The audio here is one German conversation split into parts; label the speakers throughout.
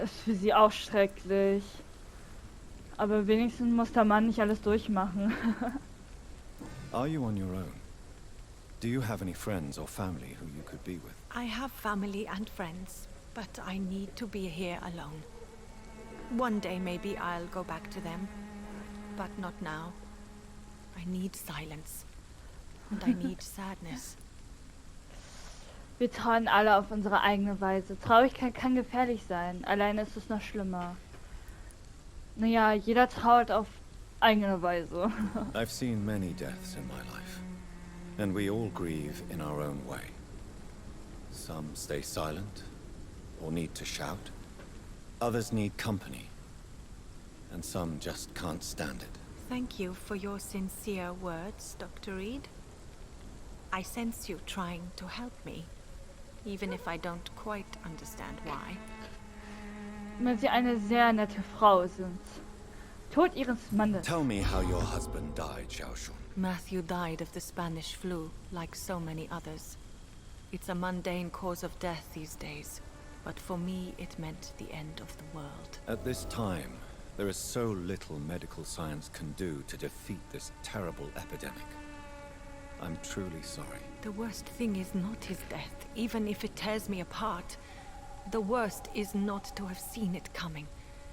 Speaker 1: ist für sie auch schrecklich. Aber wenigstens muss der Mann nicht alles durchmachen.
Speaker 2: Are you on your own? Do you have any friends or family who you could be with?
Speaker 3: I have family and friends, but I need to be here alone. One day maybe I'll go back to them, but not now. I need silence. And I need sadness.
Speaker 1: Wir trauern alle auf unsere eigene Weise. Traurigkeit kann gefährlich sein. Alleine ist es noch schlimmer. Naja, jeder trauert auf eigene Weise.
Speaker 2: I've seen many deaths in my life, and we all grieve in our own way. Some stay silent, or need to shout. Others need company, and some just can't stand it.
Speaker 3: Thank you for your sincere words, Dr. Reid. I sense you trying to help me, even if I don't quite understand why.
Speaker 1: Weil sie eine sehr nette Frau sind. Tod ihres Mannes.
Speaker 2: Tell me how your husband died, Xiaoshun.
Speaker 3: Matthew died of the Spanish flu, like so many others. It's a mundane cause of death these days, but for me it meant the end of the world.
Speaker 2: At this time, there is so little medical science can do to defeat this terrible epidemic. I'm truly sorry.
Speaker 3: The worst thing is not his death, even if it tears me apart. The worst is not to have seen it coming,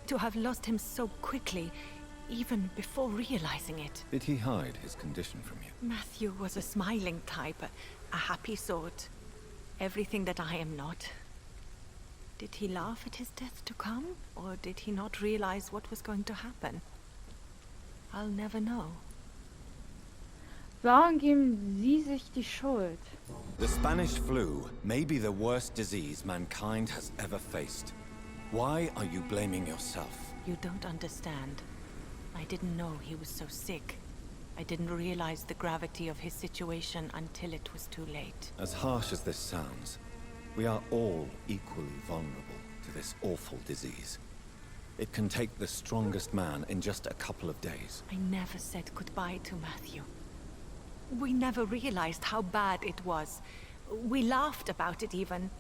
Speaker 3: to have lost him so quickly, even before realizing it.
Speaker 2: Did he hide his condition from you?
Speaker 3: Matthew was a smiling type, a happy sort. Everything that I am not. Did he laugh at his death to come, or did he not realize what was going to happen? I'll never know.
Speaker 1: Warum geben Sie sich die Schuld?
Speaker 2: The Spanish flu may be the worst disease mankind has ever faced. Why are you blaming yourself?
Speaker 3: You don't understand. I didn't know he was so sick. I didn't realize the gravity of his situation until it was too late.
Speaker 2: As harsh as this sounds, we are all equally vulnerable to this awful disease. It can take the strongest man in just a couple of days.
Speaker 3: I never said goodbye to Matthew. We never realized how bad it was. We laughed about it even.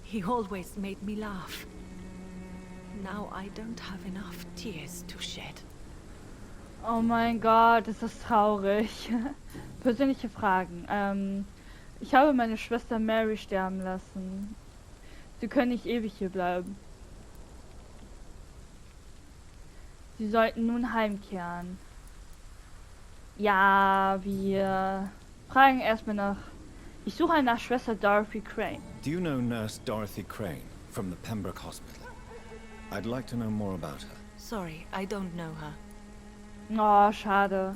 Speaker 3: He always made me laugh. Now I don't have enough tears to shed.
Speaker 1: Oh mein Gott, ist das traurig. Persönliche Fragen. Ich habe meine Schwester Mary sterben lassen. Sie können nicht ewig hier bleiben. Sie sollten nun heimkehren. Ja, wir fragen erstmal nach... Ich suche nach Schwester Dorothy Crane.
Speaker 2: Do you know Nurse Dorothy Crane from the Pembroke Hospital? I'd like to know more about her.
Speaker 3: Sorry, I don't know her.
Speaker 1: Oh, schade.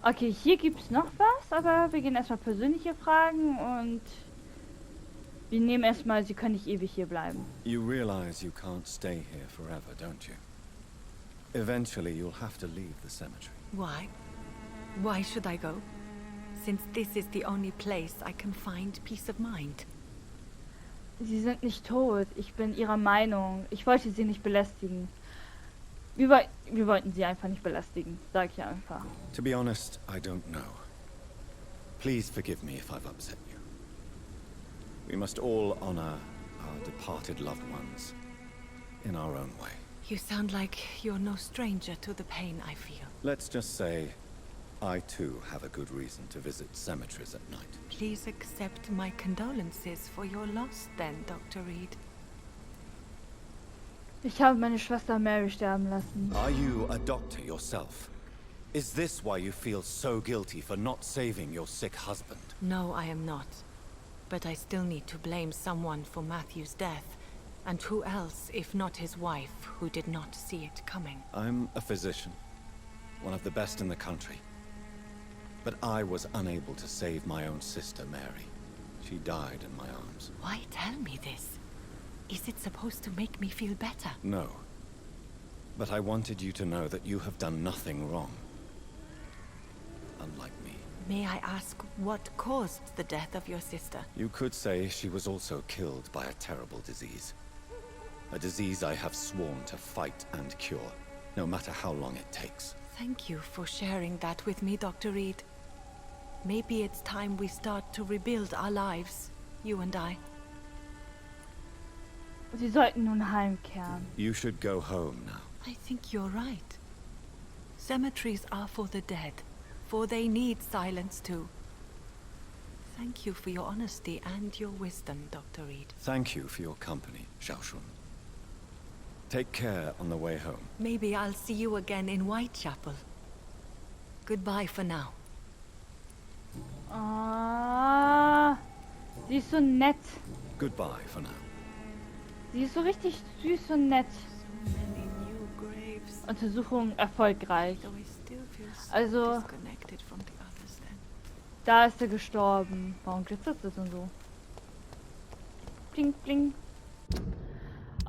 Speaker 1: Okay, hier gibt's noch was, aber wir gehen erstmal persönliche Fragen und wir nehmen erstmal, Sie können nicht ewig hier bleiben.
Speaker 2: You realize you can't stay here forever, don't you? Eventually you'll have to leave the cemetery.
Speaker 3: Why? Why should I go? Since this is the only place I can find peace of mind.
Speaker 1: Sie sind nicht tot. Ich bin Ihrer Meinung. Ich wollte Sie nicht belästigen. Wir wollten Sie einfach nicht belästigen, sag ich einfach.
Speaker 2: To be honest, I don't know. Please forgive me if I've upset you. We must all honor our departed loved ones in our own way.
Speaker 3: You sound like you're no stranger to the pain I feel.
Speaker 2: Let's just say I too have a good reason to visit cemeteries at night.
Speaker 3: Please accept my condolences for your loss then, Dr. Reid.
Speaker 1: Ich habe meine Schwester Mary sterben lassen.
Speaker 2: Are you a doctor yourself? Is this why you feel so guilty for not saving your sick husband?
Speaker 3: No, I am not. But I still need to blame someone for Matthew's death. And who else, if not his wife, who did not see it coming?
Speaker 2: I'm a physician, one of the best in the country. But I was unable to save my own sister, Mary. She died in my arms.
Speaker 3: Why tell me this? Is it supposed to make me feel better?
Speaker 2: No. But I wanted you to know that you have done nothing wrong. Unlike me.
Speaker 3: May I ask what caused the death of your sister?
Speaker 2: You could say she was also killed by a terrible disease. A disease I have sworn to fight and cure, no matter how long it takes.
Speaker 3: Thank you for sharing that with me, Dr. Reid. Maybe it's time we start to rebuild our lives, you and I.
Speaker 1: Sie sollten nun heimkehren.
Speaker 2: You should go home now.
Speaker 3: I think you're right. Cemeteries are for the dead, for they need silence too. Thank you for your honesty and your wisdom, Dr. Reid.
Speaker 2: Thank you for your company, Xiaoshun. Take care on the way home.
Speaker 3: Maybe I'll see you again in Whitechapel. Goodbye for now.
Speaker 1: Ah, sie ist so nett.
Speaker 2: Goodbye for now.
Speaker 1: Sie ist so richtig süß und nett.
Speaker 3: So many new graves.
Speaker 1: Untersuchung erfolgreich.
Speaker 3: Though I still feel so
Speaker 1: Also,
Speaker 3: disconnected from the others then.
Speaker 1: da ist er gestorben. Warum glitzert das denn so? Bling, bling.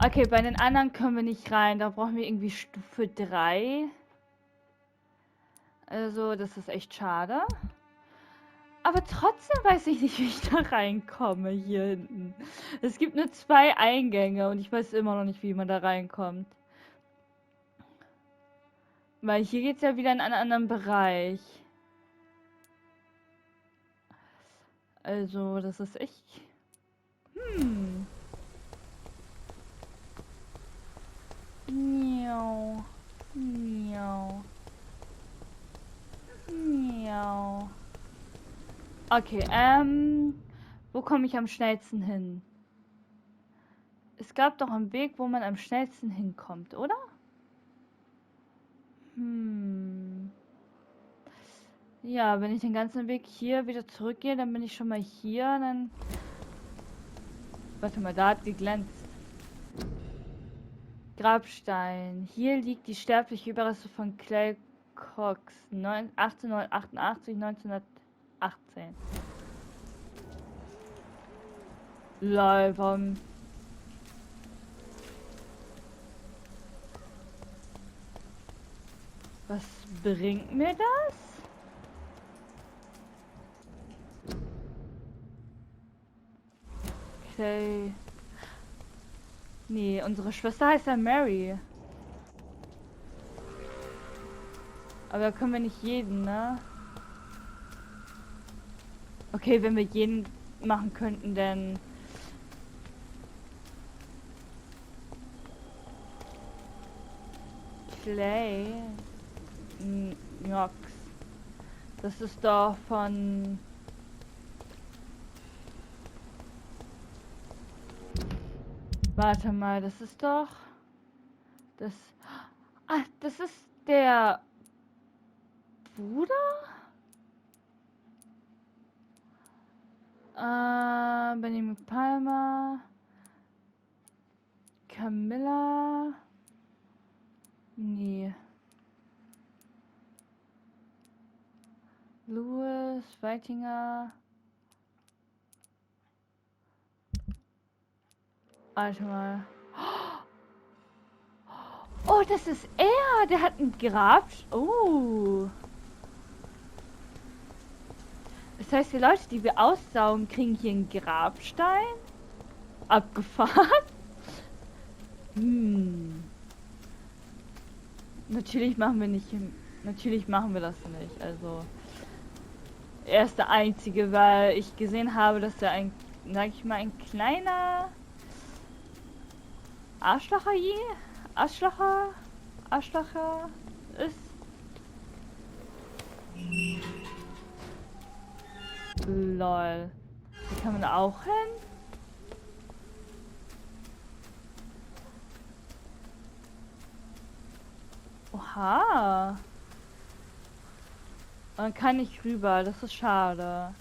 Speaker 1: Okay, bei den anderen können wir nicht rein. Da brauchen wir irgendwie Stufe 3. Also, das ist echt schade. Aber trotzdem weiß ich nicht, wie ich da reinkomme hier hinten. Es gibt nur 2 Eingänge und ich weiß immer noch nicht, wie man da reinkommt. Weil hier geht es ja wieder in einen anderen Bereich. Also, das ist echt... Miau. Miau. Miau. Okay, wo komme ich am schnellsten hin? Es gab doch einen Weg, wo man am schnellsten hinkommt, oder? Ja, wenn ich den ganzen Weg hier wieder zurückgehe, dann bin ich schon mal hier, dann... Warte mal, da hat geglänzt. Grabstein. Hier liegt die sterbliche Überreste von Clay Cox. 1888, 1918. Lol, warum... Was bringt mir das? Okay. Nee, unsere Schwester heißt ja Mary. Aber da können wir nicht jeden, ne? Okay, wenn wir jeden machen könnten, dann... Clay... Nox. Das ist doch von... Warte mal, das ist doch... Das... Ah, das ist der... Bruder? Benjamin Palmer... Camilla... Nee. Louis, Weitinger... Warte mal. Oh, das ist er! Der hat ein Grab... Oh. Das heißt, die Leute, die wir aussaugen, kriegen hier einen Grabstein? Abgefahren? Natürlich machen wir nicht... Natürlich machen wir das nicht, also... Er ist der Einzige, weil ich gesehen habe, dass er ein... Sag ich mal, ein kleiner... Arschlocher ist. Lol. Hier kann man auch hin? Oha. Man kann nicht rüber, das ist schade.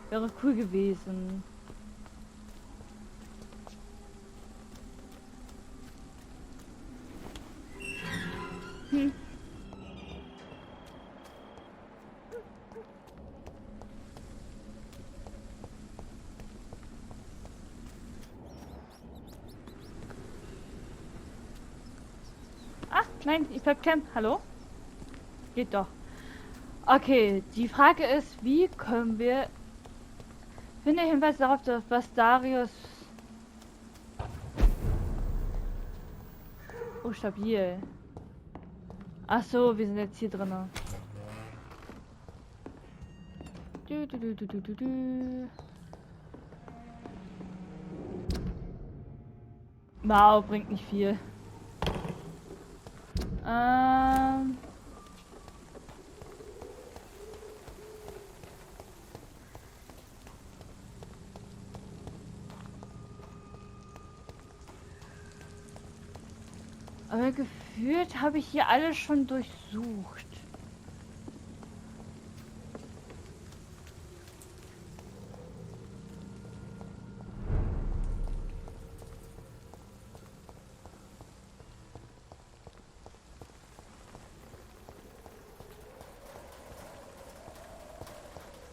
Speaker 1: Wäre cool gewesen. Ach, nein, ich bleib klemmen. Hallo? Geht doch. Okay, die Frage ist, wie können wir... Finde Hinweis darauf, was Darius... Oh, stabil. Ach so, wir sind jetzt hier drin. Wow, bringt nicht viel. Aber gefühlt habe ich hier alles schon durchsucht.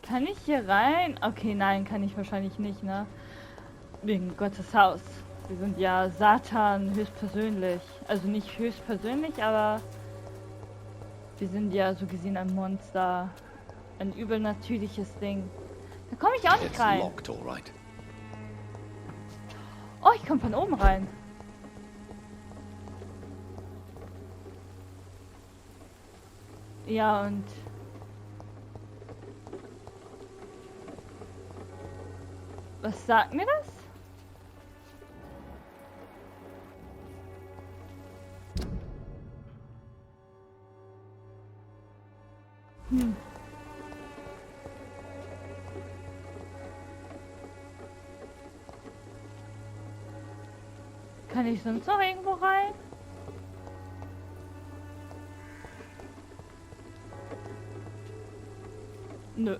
Speaker 1: Kann ich hier rein? Okay, nein, kann ich wahrscheinlich nicht, ne? Wegen Gottes Haus. Wir sind ja Satan höchstpersönlich. Also nicht höchstpersönlich, aber wir sind ja so gesehen ein Monster. Ein übernatürliches Ding. Da komme ich auch nicht
Speaker 2: It's
Speaker 1: rein.
Speaker 2: locked, all right.
Speaker 1: Oh, ich komme von oben rein. Ja, und... Was sagt mir das? Kann ich sonst noch irgendwo rein? Nö.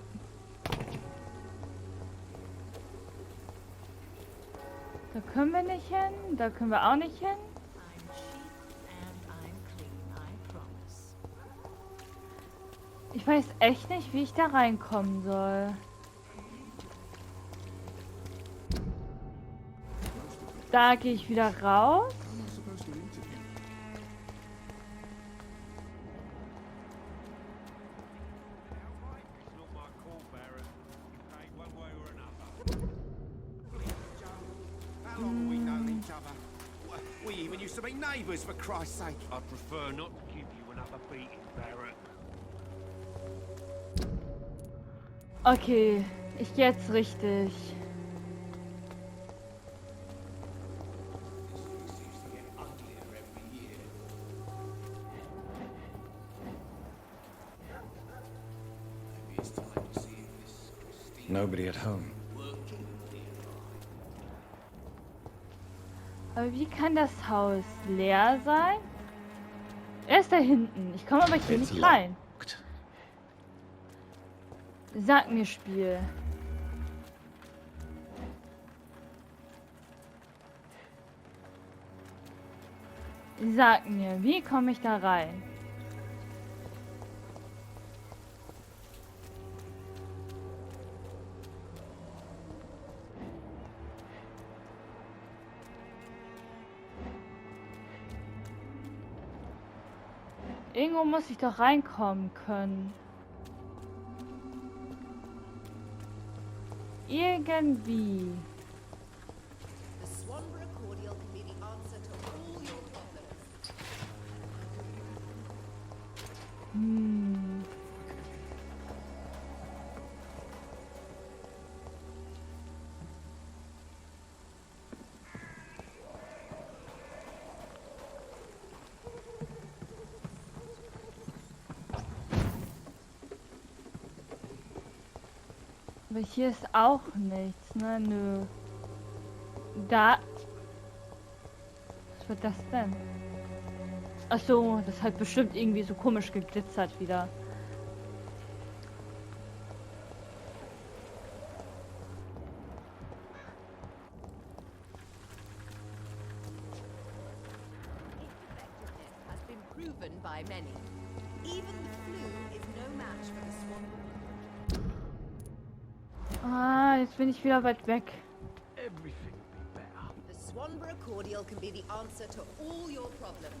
Speaker 1: Da können wir nicht hin, da können wir auch nicht hin. Ich weiß echt nicht, wie ich da reinkommen soll. Da gehe ich wieder raus.
Speaker 4: We even used to be neighbours, for Christ's sake.
Speaker 5: I'd prefer not to give you another beating, Barrett.
Speaker 1: Okay, ich gehe jetzt richtig.
Speaker 2: Nobody at home.
Speaker 1: Aber wie kann das Haus leer sein? Er ist da hinten. Ich komme aber hier
Speaker 2: It's
Speaker 1: nicht rein.
Speaker 2: locked.
Speaker 1: Sag mir, Spiel. Sag mir, wie komme ich da rein? Irgendwo muss ich doch reinkommen können. Irgendwie. Hm. Aber hier ist auch nichts, ne? Nö. Da. Was wird das denn? Ach so, das hat bestimmt irgendwie so komisch geglitzert wieder. Ah, jetzt bin ich wieder weit weg.
Speaker 5: Everything will be better.
Speaker 6: The Swanborough cordial can be the answer to all your problems.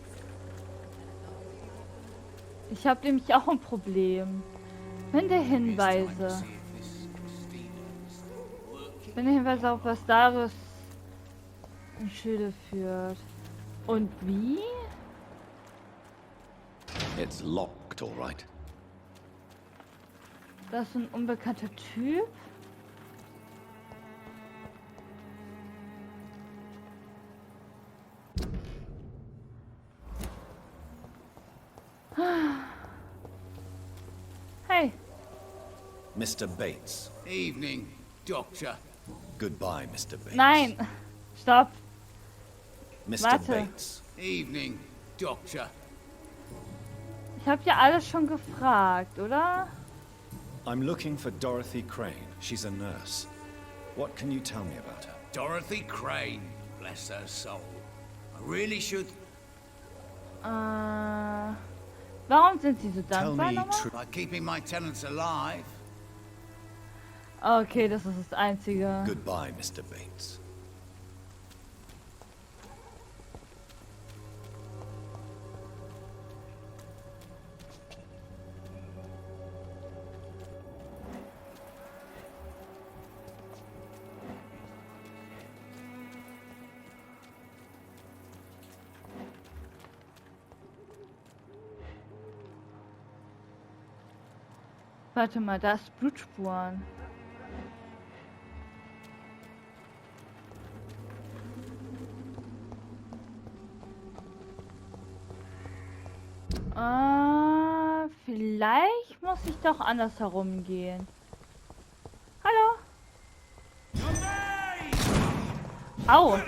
Speaker 1: Ich habe nämlich auch ein Problem. Wenn der Hinweise. Wenn der Hinweise auf was Dares in Schilde führt. Und wie?
Speaker 2: It's locked, all right.
Speaker 1: Das ist ein unbekannter Typ. Hey.
Speaker 2: Mr. Bates.
Speaker 4: Evening, Doctor.
Speaker 2: Goodbye, Mr. Bates.
Speaker 1: Nein. Stopp.
Speaker 2: Mr.
Speaker 1: Warte.
Speaker 2: Bates.
Speaker 4: Evening, Doctor.
Speaker 1: Ich habe ja alles schon gefragt, oder?
Speaker 2: I'm looking for Dorothy Crane. She's a nurse. What can you tell me about her?
Speaker 4: Dorothy Crane. Bless her soul. I really should...
Speaker 1: Warum sind Sie so
Speaker 2: Tell
Speaker 1: dankbar
Speaker 2: me
Speaker 1: nochmal?
Speaker 2: true.
Speaker 4: By keeping my tenants alive.
Speaker 1: Okay, das ist das Einzige.
Speaker 2: Goodbye, Mr. Bates.
Speaker 1: Warte mal, da ist Blutspuren. Vielleicht muss ich doch anders herumgehen. Hallo? Au!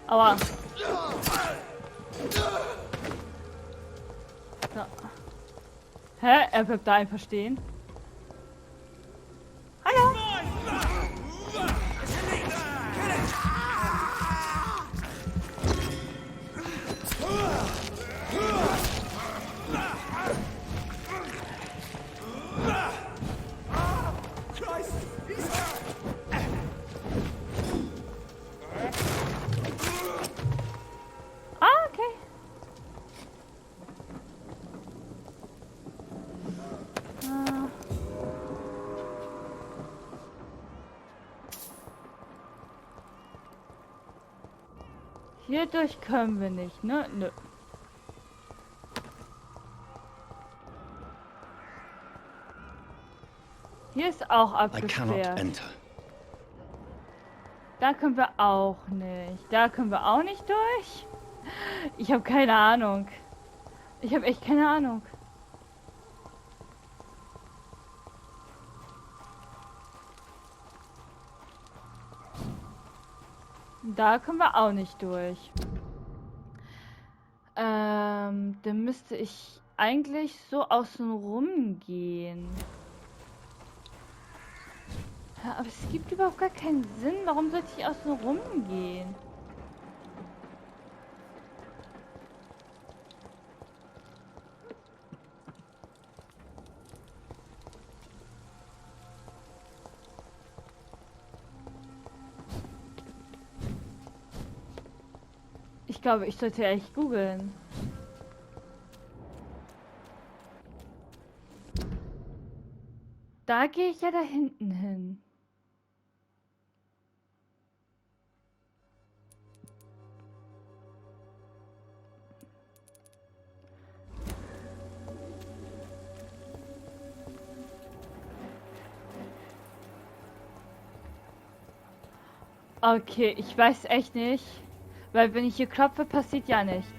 Speaker 1: Aua. So. Hä? Er bleibt da einfach stehen. Hallo? Ah, okay. Hierdurch können wir nicht, ne? Nö. Hier ist auch
Speaker 2: I cannot
Speaker 1: abgesperrt.
Speaker 2: enter.
Speaker 1: Da können wir auch nicht. Da können wir auch nicht durch. Ich habe keine Ahnung. Ich habe echt keine Ahnung. Da können wir auch nicht durch. Dann müsste ich eigentlich so außen rum gehen. Ja, aber es gibt überhaupt gar keinen Sinn. Warum sollte ich außen rum gehen? Ich glaube, ich sollte echt googeln. Da gehe ich ja da hinten hin. Okay, ich weiß echt nicht. Weil wenn ich hier klopfe, passiert ja nichts.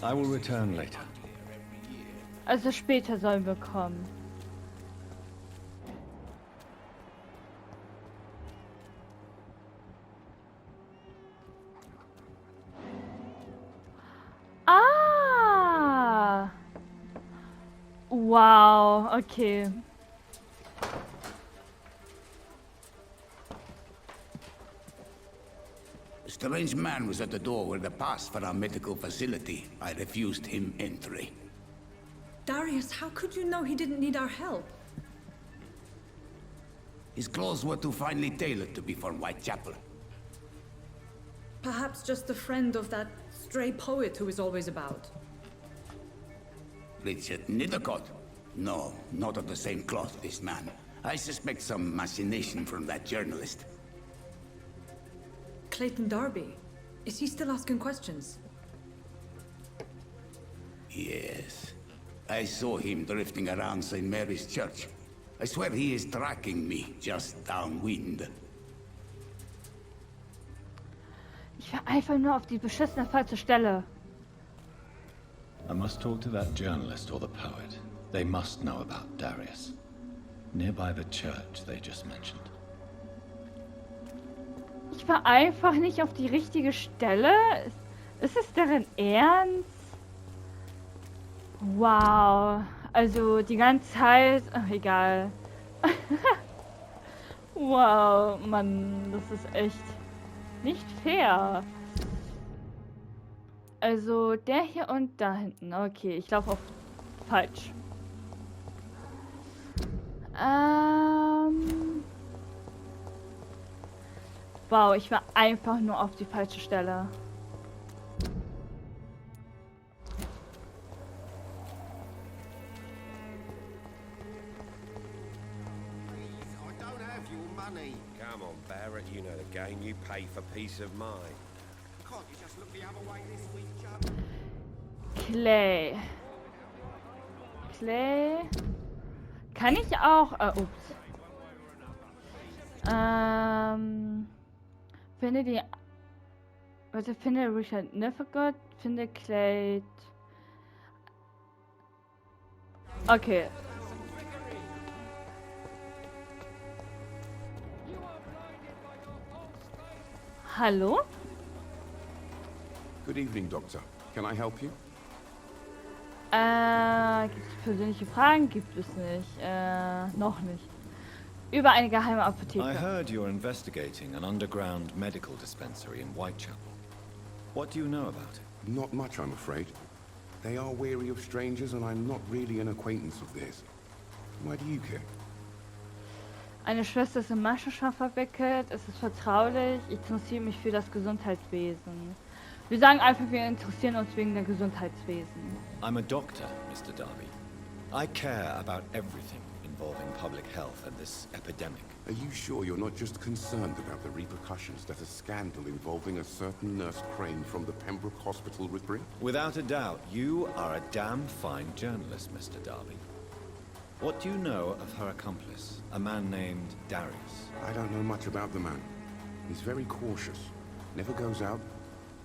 Speaker 2: I will return later.
Speaker 1: Also später sollen wir kommen. Ah! Wow, okay.
Speaker 4: A strange man was at the door with a pass for our medical facility. I refused him entry.
Speaker 7: Darius, how could you know he didn't need our help?
Speaker 4: His clothes were too finely tailored to be from Whitechapel.
Speaker 7: Perhaps just a friend of that stray poet who is always about.
Speaker 4: Richard Nethercott? No, not of the same cloth, this man. I suspect some machination from that journalist.
Speaker 7: Clayton Darby. Is he still asking questions?
Speaker 4: Yes. I saw him drifting around St. Mary's Church. I swear he is tracking me just downwind.
Speaker 1: Ich war einfach nur auf die beschissene falsche Stelle.
Speaker 2: I must talk to that journalist or the poet. They must know about Darius. Nearby the church they just mentioned.
Speaker 1: Ich war einfach nicht auf die richtige Stelle? Ist es deren Ernst? Wow. Also die ganze Zeit... Ach, egal. Wow, Mann, das ist echt nicht fair. Also der hier und da hinten. Okay, ich laufe auf falsch. Wow, ich war einfach nur auf die falsche Stelle.
Speaker 8: Come on, Barrett, you know the game. You pay for peace of mind.
Speaker 5: Can't you just look the other way this week, Chuck?
Speaker 1: Clay. Clay. Kann ich auch... ups. Finde die... Warte, finde Richard Nevergott, finde Clay... Okay. Hallo?
Speaker 9: Good evening, Doctor. Can I help you?
Speaker 1: Gibt es persönliche Fragen? Gibt es nicht. Noch nicht. Über eine geheime
Speaker 2: I
Speaker 1: Apotheke.
Speaker 2: heard you're investigating an underground medical dispensary in Whitechapel. What do you know about it?
Speaker 9: Not much, I'm afraid. They are wary of strangers, and I'm not really an acquaintance of theirs. Why do you care?
Speaker 1: Eine Schwester ist in Maschenschaft verwickelt. Es ist vertraulich. Ich interessiere mich für das Gesundheitswesen. Wir sagen einfach, wir interessieren uns wegen der Gesundheitswesen.
Speaker 2: I'm a doctor, Mr. Darby. I care about everything involving public health and this epidemic.
Speaker 9: Are you sure you're not just concerned about the repercussions that a scandal involving a certain Nurse Crane from the Pembroke Hospital would bring?
Speaker 2: Without a doubt, you are a damn fine journalist, Mr. Darby. What do you know of her accomplice, a man named Darius?
Speaker 9: I don't know much about the man. He's very cautious. Never goes out.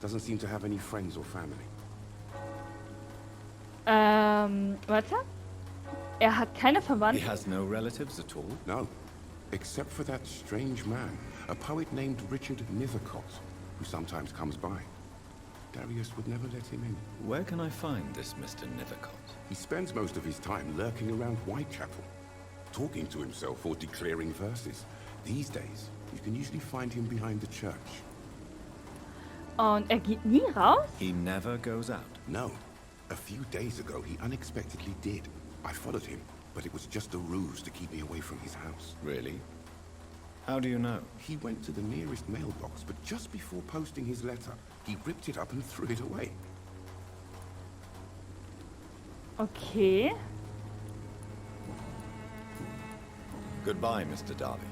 Speaker 9: Doesn't seem to have any friends or family.
Speaker 1: Warte. Er hat keine
Speaker 2: He
Speaker 1: Verwandten.
Speaker 2: has no relatives at all?
Speaker 9: No, except for that strange man, a poet named Richard Nethercott, who sometimes comes by. Darius would never let him in.
Speaker 2: Where can I find this Mr. Nethercott?
Speaker 9: He spends most of his time lurking around Whitechapel, talking to himself or declaring verses. These days, you can usually find him behind the church.
Speaker 1: Und er geht nie raus?
Speaker 2: He never goes out.
Speaker 9: No. A few days ago, he unexpectedly did. I followed him, but it was just a ruse to keep me away from his house.
Speaker 2: Really? How do you know?
Speaker 9: He went to the nearest mailbox, but just before posting his letter, he ripped it up and threw it away.
Speaker 1: Okay.
Speaker 2: Goodbye, Mr. Darby.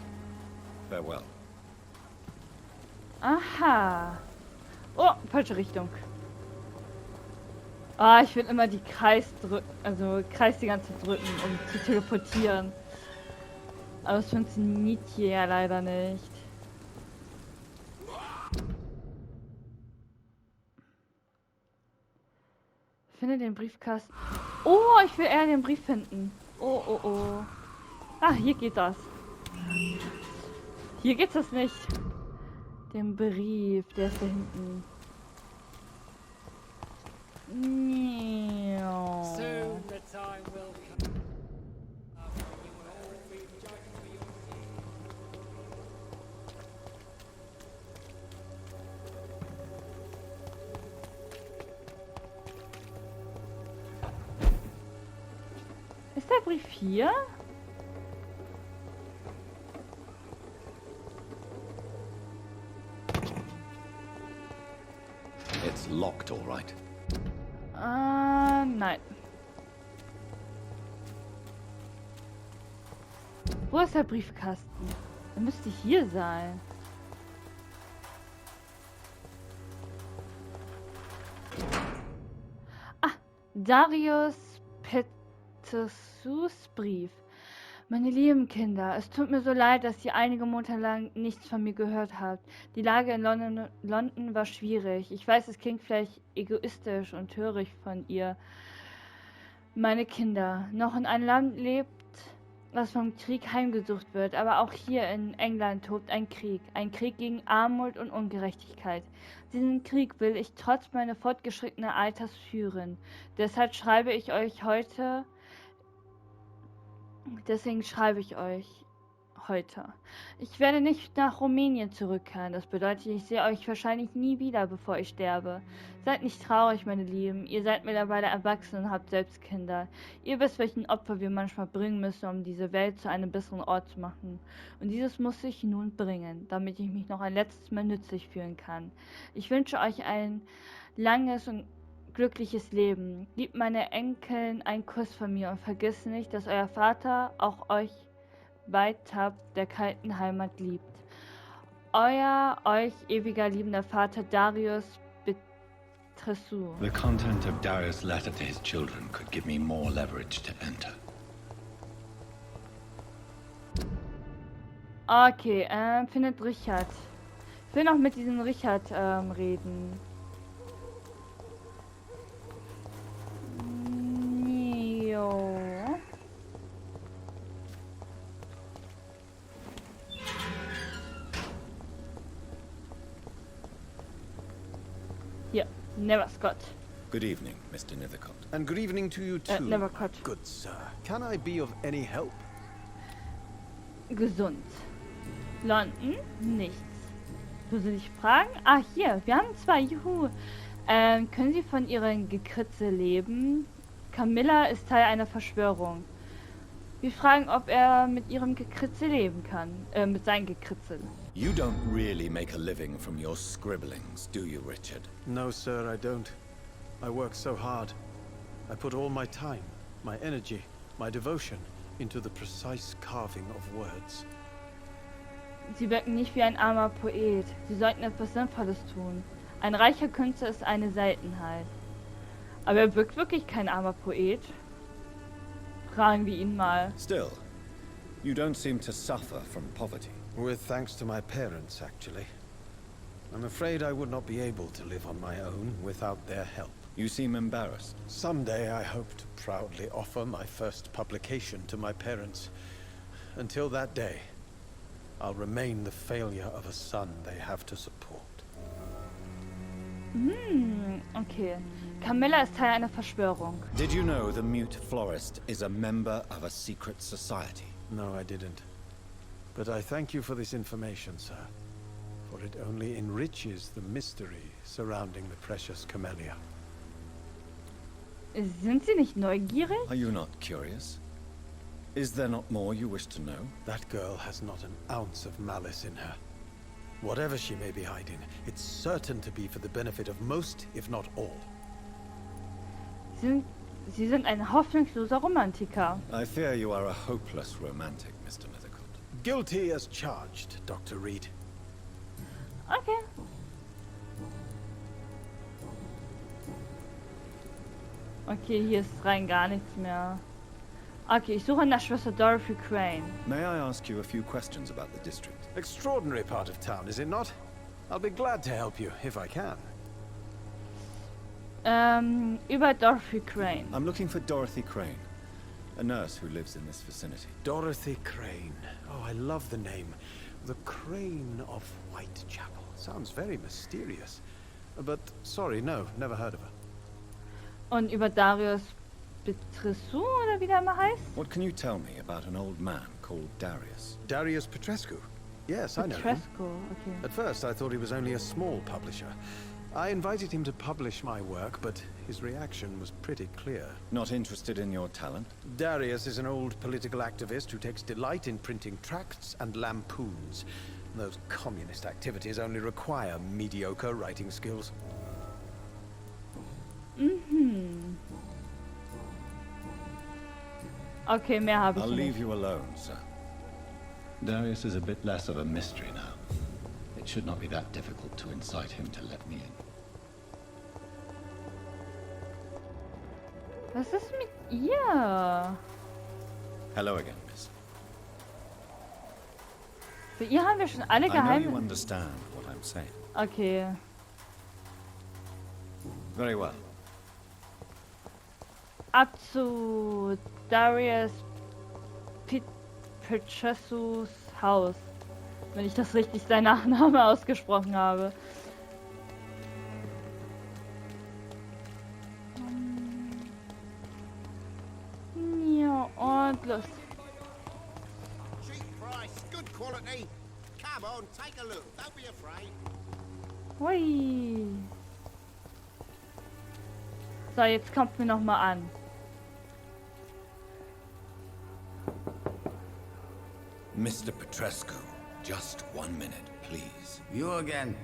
Speaker 2: Farewell.
Speaker 1: Aha. Oh, falsche Richtung. Ah, ich will immer die Kreis drücken, also Kreis die ganze Zeit drücken, um zu teleportieren. Aber es funktioniert hier ja leider nicht. Finde den Briefkasten. Oh, ich will eher den Brief finden. Oh, oh, oh. Ah, hier geht das. Hier geht das nicht. Den Brief, der ist da hinten.
Speaker 10: Soon the time will come.
Speaker 1: Ist der Brief hier?
Speaker 2: It's locked, all right.
Speaker 1: Nein. Wo ist der Briefkasten? Er müsste hier sein. Ah, Darius Betresus Brief. Meine lieben Kinder, es tut mir so leid, dass ihr einige Monate lang nichts von mir gehört habt. Die Lage in London war schwierig. Ich weiß, es klingt vielleicht egoistisch und töricht von ihr. Meine Kinder, noch in einem Land lebt, was vom Krieg heimgesucht wird, aber auch hier in England tobt ein Krieg gegen Armut und Ungerechtigkeit. Diesen Krieg will ich trotz meines fortgeschrittenen Alters führen. Deswegen schreibe ich euch heute. Ich werde nicht nach Rumänien zurückkehren. Das bedeutet, ich sehe euch wahrscheinlich nie wieder, bevor ich sterbe. Seid nicht traurig, meine Lieben. Ihr seid mittlerweile erwachsen und habt selbst Kinder. Ihr wisst, welchen Opfer wir manchmal bringen müssen, um diese Welt zu einem besseren Ort zu machen. Und dieses muss ich nun bringen, damit ich mich noch ein letztes Mal nützlich fühlen kann. Ich wünsche euch ein langes und glückliches Leben. Gebt meine Enkeln einen Kuss von mir und vergisst nicht, dass euer Vater auch euch weit ab der kalten Heimat liebt. Euer euch ewiger liebender Vater Darius Betresu.
Speaker 11: The content of Darius' letter to his children could give me more leverage to enter.
Speaker 1: Okay, findet Richard. Ich will noch mit diesem Richard reden. Hier, Never Scott.
Speaker 2: Good evening, Mr. Nethercott.
Speaker 12: And good evening to you too.
Speaker 1: Never Scott.
Speaker 12: Good sir. Can I be of any help?
Speaker 1: Gesund. London? Nichts. Du sollst dich fragen? Ah, hier, wir haben zwei. Juhu. Können Sie von Ihren Gekritze leben? Camilla ist Teil einer Verschwörung. Wir fragen, ob er mit ihrem Gekritzel leben kann. Mit seinem Gekritzel.
Speaker 2: You don't really make a living from your scribblings, do you, Richard?
Speaker 12: No, sir, I don't. I work so hard. I put all my time, my energy, my devotion into the precise carving of words.
Speaker 1: Sie wirken nicht wie ein armer Poet. Sie sollten etwas Sinnvolles tun. Ein reicher Künstler ist eine Seltenheit. Aber er wirkt wirklich kein armer Poet. Fragen wir ihn mal.
Speaker 2: Still, you don't seem to suffer from poverty.
Speaker 12: With thanks to my parents, actually. I'm afraid I would not be able to live on my own without their help.
Speaker 2: You seem embarrassed.
Speaker 12: Someday I hope to proudly offer my first publication to my parents. Until that day, I'll remain the failure of a son they have to support.
Speaker 1: Okay. Camilla ist Teil einer Verschwörung.
Speaker 2: Did you know the mute florist is a member of a secret society?
Speaker 12: No, I didn't. But I thank you for this information, sir. For it only enriches the mystery surrounding the precious camellia.
Speaker 1: Sind Sie nicht neugierig?
Speaker 2: Are you not curious? Is there not more you wish to know?
Speaker 12: That girl has not an ounce of malice in her. Whatever she may be hiding, it's certain to be for the benefit of most, if not all.
Speaker 1: Sie sind ein hoffnungsloser Romantiker.
Speaker 2: I fear you are a hopeless romantic, Mr. Nethercott.
Speaker 12: Guilty as charged, Dr. Reid.
Speaker 1: Okay. Okay, hier ist rein gar nichts mehr. Okay, ich suche nach Schwester Dorothy Crane.
Speaker 2: May I ask you a few questions about the district?
Speaker 12: Extraordinary part of town, is it not? I'll be glad to help you, if I can.
Speaker 1: Über Dorothy Crane.
Speaker 2: I'm looking for Dorothy Crane, a nurse who lives in this vicinity.
Speaker 12: Dorothy Crane. Oh, I love the name. The Crane of Whitechapel. Sounds very mysterious. But, sorry, no, never heard of her.
Speaker 1: Und über Darius Petrescu, oder wie der immer heißt?
Speaker 2: What can you tell me about an old man called Darius?
Speaker 12: Darius Petrescu? Yes, I know him.
Speaker 1: Petrescu, okay.
Speaker 12: At first, I thought he was only a small publisher. I invited him to publish my work, but his reaction was pretty clear.
Speaker 2: Not interested in your talent?
Speaker 12: Darius is an old political activist who takes delight in printing tracts and lampoons. Those communist activities only require mediocre writing skills.
Speaker 1: Okay, mehr habe ich
Speaker 2: I'll
Speaker 1: nicht.
Speaker 2: leave you alone, sir.
Speaker 11: Darius is a bit less of a mystery now. It should not be that difficult to incite him to let me in.
Speaker 1: Was ist mit ihr?
Speaker 2: Hello again, miss.
Speaker 1: Für ihr haben wir schon alle
Speaker 2: I know you
Speaker 1: Geheimnisse.
Speaker 2: understand what I'm saying.
Speaker 1: Okay.
Speaker 2: Very well.
Speaker 1: Ab zu Darius Petrussus Haus. Wenn ich das richtig seinen Nachnamen ausgesprochen habe. Ja, und los.
Speaker 5: Cheap price, good quality. Come on, take a look. Don't be afraid.
Speaker 1: Hui. So, jetzt kommt mir noch mal an.
Speaker 2: Mr. Petrescu, just 1 minute, please.
Speaker 4: You again?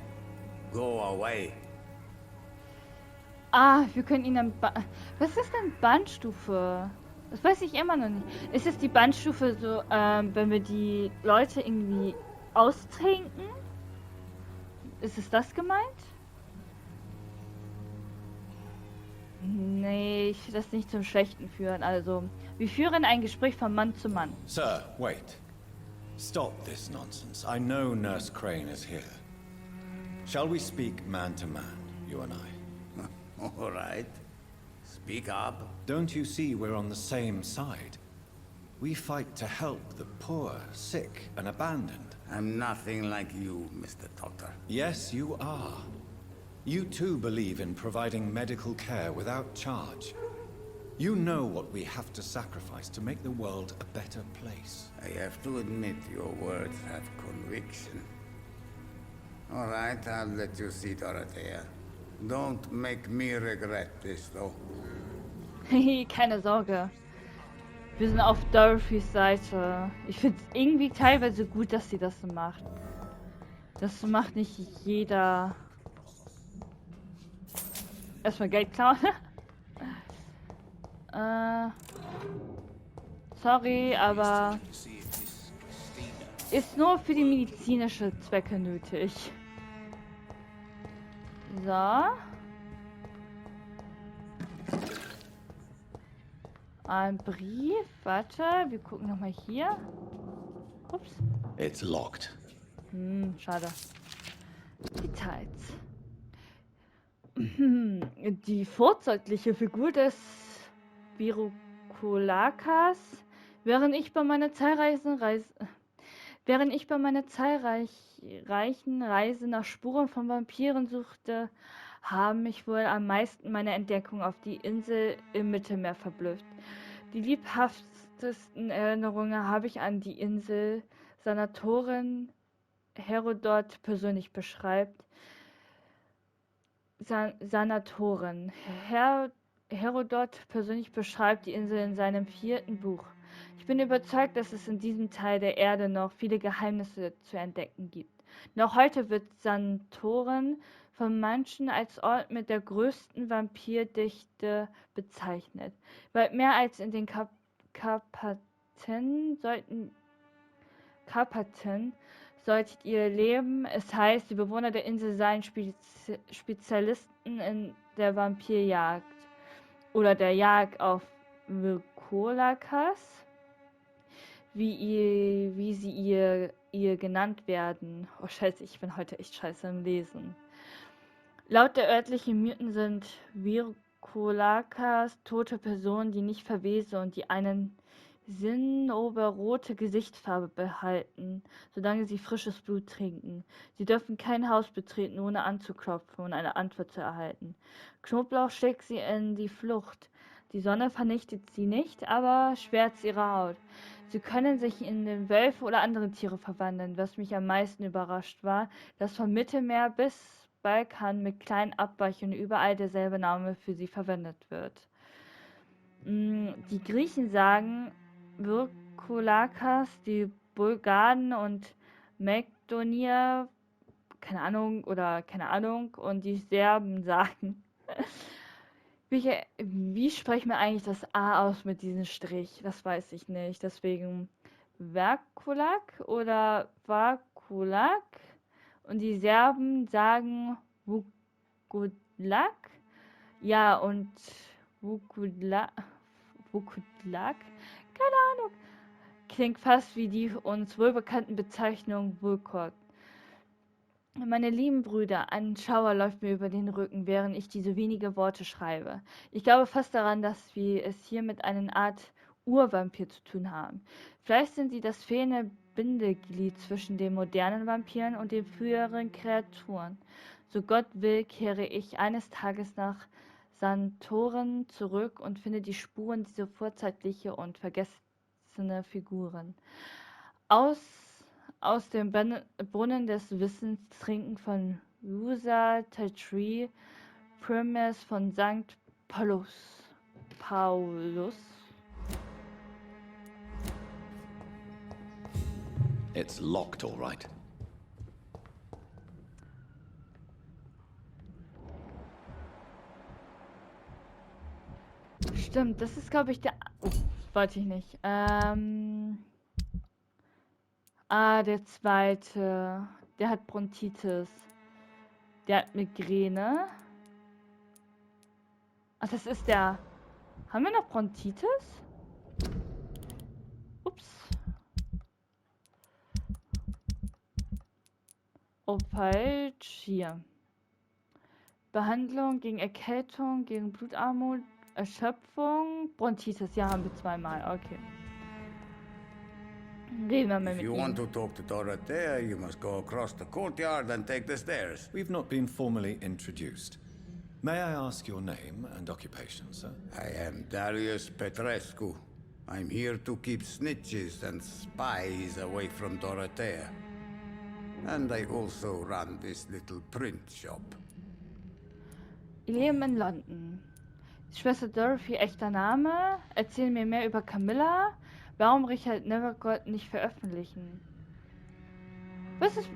Speaker 4: Go away.
Speaker 1: Ah, wir können ihn am Was ist denn Bandstufe? Das weiß ich immer noch nicht. Ist es die Bandstufe so, wenn wir die Leute irgendwie austrinken? Ist es das gemeint? Nee, ich will das nicht zum Schlechten führen. Also, wir führen ein Gespräch von Mann zu Mann.
Speaker 2: Sir, wait. Stop this nonsense. I know Nurse Crane is here. Shall we speak man to man, you and I?
Speaker 4: All right. Speak up.
Speaker 2: Don't you see we're on the same side? We fight to help the poor, sick, and abandoned.
Speaker 4: I'm nothing like you, Mr. Doctor.
Speaker 2: Yes, you are. You too believe in providing medical care without charge. You know what we have to sacrifice to make the world a better place.
Speaker 4: I have to admit your words have conviction. All right, I'll let you see Dorothea. Don't make me regret this, though.
Speaker 1: Keine Sorge. Wir sind auf Dorothys Seite. Ich finde es irgendwie teilweise gut, dass sie das so macht. Das macht nicht jeder. Erstmal Geld klauen. Sorry, aber ist nur für die medizinische Zwecke nötig. So. Ein Brief. Warte, wir gucken nochmal hier. Ups.
Speaker 11: It's locked.
Speaker 1: Schade. Details. Die vorzeitliche Figur des Virukolakas, während ich bei meiner zahlreichen Reise nach Spuren von Vampiren suchte, haben mich wohl am meisten meine Entdeckung auf die Insel im Mittelmeer verblüfft. Die lebhaftesten Erinnerungen habe ich an die Insel Sanatoren Herodot persönlich beschreibt. Sanatoren. Herodot persönlich beschreibt die Insel in seinem 4. Buch. Ich bin überzeugt, dass es in diesem Teil der Erde noch viele Geheimnisse zu entdecken gibt. Noch heute wird Santoren von manchen als Ort mit der größten Vampirdichte bezeichnet. Weit mehr als in den Karpaten solltet ihr leben. Es heißt, die Bewohner der Insel seien Spezialisten in der Vampirjagd oder der Jagd auf Virukolakas, wie sie ihr genannt werden. Oh scheiße, ich bin heute echt scheiße im Lesen. Laut der örtlichen Mythen sind Virukolakas tote Personen, die nicht verwesen und die einen zinnoberrote Gesichtsfarbe behalten, solange sie frisches Blut trinken. Sie dürfen kein Haus betreten, ohne anzuklopfen und eine Antwort zu erhalten. Knoblauch schlägt sie in die Flucht. Die Sonne vernichtet sie nicht, aber schwärzt ihre Haut. Sie können sich in den Wölfe oder andere Tiere verwandeln. Was mich am meisten überrascht war, dass vom Mittelmeer bis Balkan mit kleinen Abweichungen überall derselbe Name für sie verwendet wird. Die Griechen sagen Virukolakas, die Bulgaren und Makedonier, keine Ahnung, und die Serben sagen. Wie sprechen wir eigentlich das A aus mit diesem Strich? Das weiß ich nicht. Deswegen Vakulak oder Vakulak. Und die Serben sagen Vukulak. Ja, und Vukulak? Keine Ahnung. Klingt fast wie die uns wohlbekannten Bezeichnungen Vulkot. Meine lieben Brüder, ein Schauer läuft mir über den Rücken, während ich diese wenige Worte schreibe. Ich glaube fast daran, dass wir es hier mit einer Art Urvampir zu tun haben. Vielleicht sind sie das fehlende Bindeglied zwischen den modernen Vampiren und den früheren Kreaturen. So Gott will, kehre ich eines Tages nach Santoren zurück und finde die Spuren dieser vorzeitliche und vergessene Figuren. Aus dem Brunnen des Wissens trinken von Rusa Tatri Primus von St. Paulus.
Speaker 2: It's locked, all right.
Speaker 1: Stimmt, das ist, glaube ich, der... Oh, wollte ich nicht. Der zweite. Der hat Bronchitis. Der hat Migräne. Ach, das ist der... Haben wir noch Bronchitis? Ups. Oh, falsch. Hier. Behandlung gegen Erkältung, gegen Blutarmut, Erschöpfung, Bronchitis. Ja, haben wir zweimal. Okay. Reden wir mal
Speaker 4: If
Speaker 1: mit
Speaker 4: you
Speaker 1: ihm.
Speaker 4: want to talk to Dorothea, you must go across the courtyard and take the stairs.
Speaker 2: We've not been formally introduced. May I ask your name and occupation, sir?
Speaker 4: I am Darius Petrescu. I'm here to keep snitches and spies away from Dorothea. And I also run this little print shop.
Speaker 1: Ihr Leben in London. Schwester Dorothy, echter Name. Erzähl mir mehr über Camilla. Warum Richard Nevergott nicht veröffentlichen? Was ist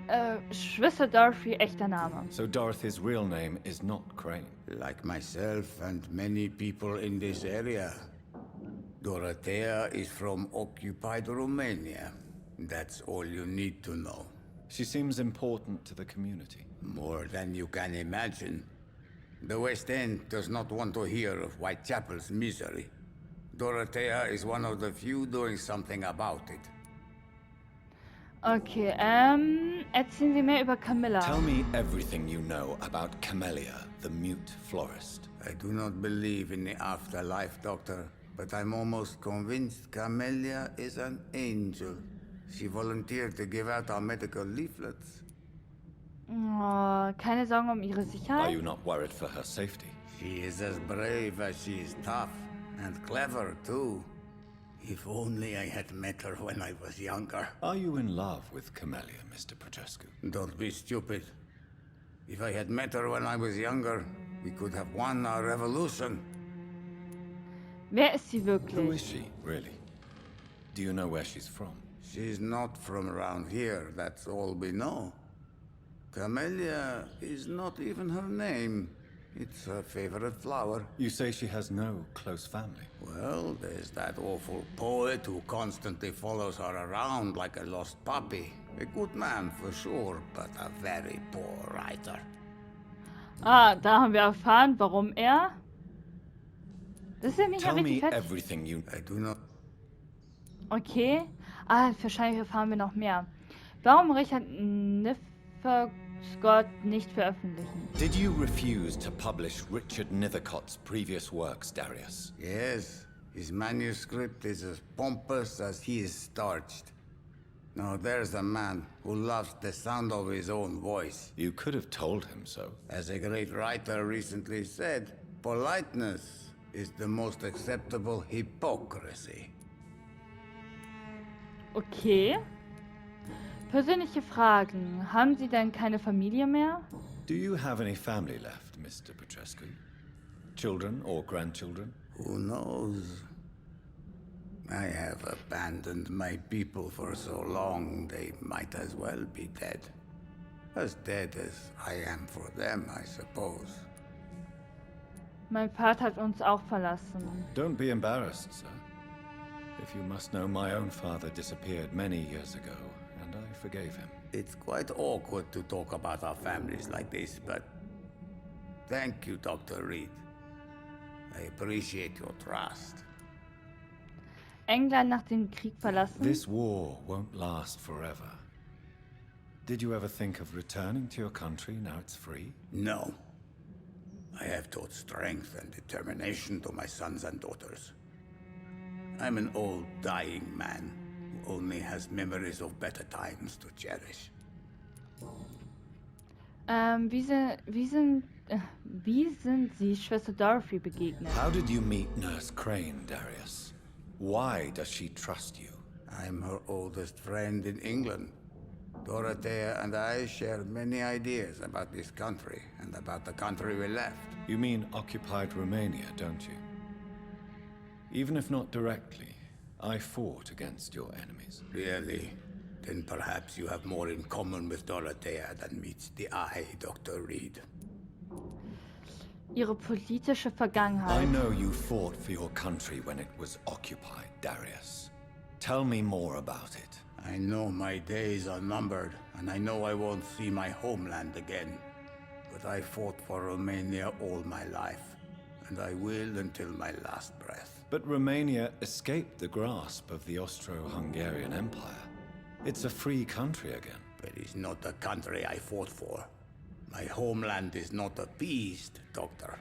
Speaker 1: Schwester Dorothy, echter Name?
Speaker 2: So Dorothy's real name is not Crane.
Speaker 4: Like myself and many people in this area. Dorothea is from occupied Romania. That's all you need to know.
Speaker 2: She seems important to the community.
Speaker 4: More than you can imagine. The West End does not want to hear of Whitechapel's misery. Dorothea is one of the few doing something about it.
Speaker 1: Okay, erzählen Sie mehr über Camilla.
Speaker 2: Tell me everything you know about Camellia, the mute florist.
Speaker 4: I do not believe in the afterlife, Doctor, but I'm almost convinced Camellia is an angel. She volunteered to give out our medical leaflets.
Speaker 1: Oh, keine Sorgen um ihre
Speaker 2: Are
Speaker 1: Sicherheit?
Speaker 2: you not worried for her safety?
Speaker 4: She is as brave as she is tough, and clever too. If only I had met her when I was younger.
Speaker 2: Are you in love with Camellia, Mr. Petrescu?
Speaker 4: Don't be stupid. If I had met her when I was younger, we could have won our revolution.
Speaker 1: Wer ist sie
Speaker 2: Who
Speaker 1: wirklich?
Speaker 2: is she, really? Do you know where she's from?
Speaker 4: She's not from around here, that's all we know. Camellia is not even her name. It's her favorite flower.
Speaker 2: You say she has no close family.
Speaker 4: Well, there's that awful poet who constantly follows her around like a lost puppy. A good man for sure, but a very poor writer.
Speaker 1: Ah, da haben wir erfahren, warum er... Das ist ja nicht
Speaker 2: Tell
Speaker 1: richtig
Speaker 2: me
Speaker 1: fett.
Speaker 2: everything you...
Speaker 4: I do not...
Speaker 1: Okay. Ah, wahrscheinlich erfahren wir noch mehr. Warum Richard Scott nicht veröffentlichen?
Speaker 2: Did you refuse to publish Richard Nethercott's previous works, Darius?
Speaker 4: Yes, his manuscript is as pompous as he is starched. Now there's a man who loves the sound of his own voice.
Speaker 2: You could have told him so.
Speaker 4: As a great writer recently said, politeness is the most acceptable hypocrisy.
Speaker 1: Okay. Persönliche Fragen. Haben Sie denn keine Familie mehr?
Speaker 2: Do you have any family left, Mr. Petrescu? Children or grandchildren?
Speaker 4: Who knows? I have abandoned my people for so long, they might as well be dead. As dead as I am for them, I suppose.
Speaker 1: Mein Vater hat uns auch verlassen.
Speaker 2: Don't be embarrassed, sir. If you must know, my own father disappeared many years ago, and I forgave him.
Speaker 4: It's quite awkward to talk about our families like this, but thank you, Dr. Reid. I appreciate your trust.
Speaker 1: England nach dem Krieg verlassen.
Speaker 2: This war won't last forever. Did you ever think of returning to your country now it's free?
Speaker 4: No. I have taught strength and determination to my sons and daughters. I'm an old, dying man who only has memories of better times to cherish.
Speaker 1: Wie sind Sie Schwester Dorothy begegnet?
Speaker 2: How did you meet Nurse Crane, Darius? Why does she trust you?
Speaker 4: I'm her oldest friend in England. Dorothea and I share many ideas about this country and about the country we left.
Speaker 2: You mean occupied Romania, don't you? Even if not directly, I fought against your enemies.
Speaker 4: Really? Then perhaps you have more in common with Dorothea than meets the eye, Dr. Reid.
Speaker 1: Ihre politische Vergangenheit.
Speaker 2: I know you fought for your country when it was occupied, Darius. Tell me more about it.
Speaker 4: I know my days are numbered, and I know I won't see my homeland again. But I fought for Romania all my life, and I will until my last breath.
Speaker 2: But Romania escaped the grasp of the Austro-Hungarian Empire. It's a free country again.
Speaker 4: It is not the country I fought for. My homeland is not appeased, Doctor.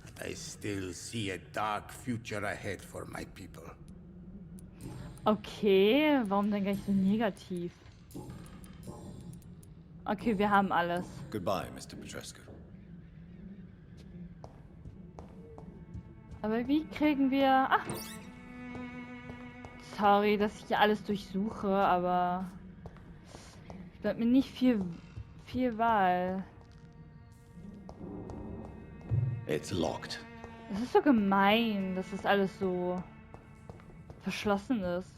Speaker 4: And I still see a dark future ahead for my people.
Speaker 1: Okay, warum denn gleich so negativ? Okay, wir haben alles.
Speaker 2: Goodbye, Mr. Petrescu.
Speaker 1: Aber wie kriegen wir... Ach! Sorry, dass ich hier alles durchsuche, aber... Es bleibt mir nicht viel Wahl.
Speaker 11: It's locked.
Speaker 1: Es ist so gemein, dass das alles so verschlossen ist.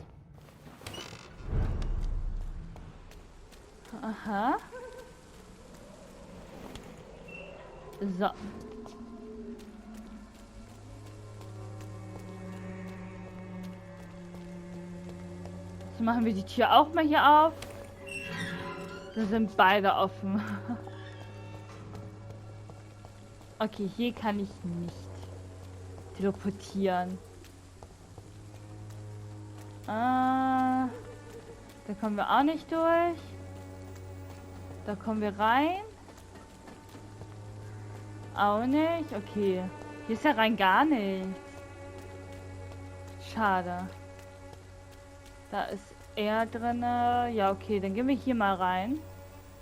Speaker 1: Aha. So. Jetzt machen wir die Tür auch mal hier auf. Da sind beide offen. Okay, hier kann ich nicht teleportieren. Da kommen wir auch nicht durch. Da kommen wir rein. Auch nicht. Okay. Hier ist ja rein gar nichts. Schade. Da ist er drin. Ja, okay, dann gehen wir hier mal rein.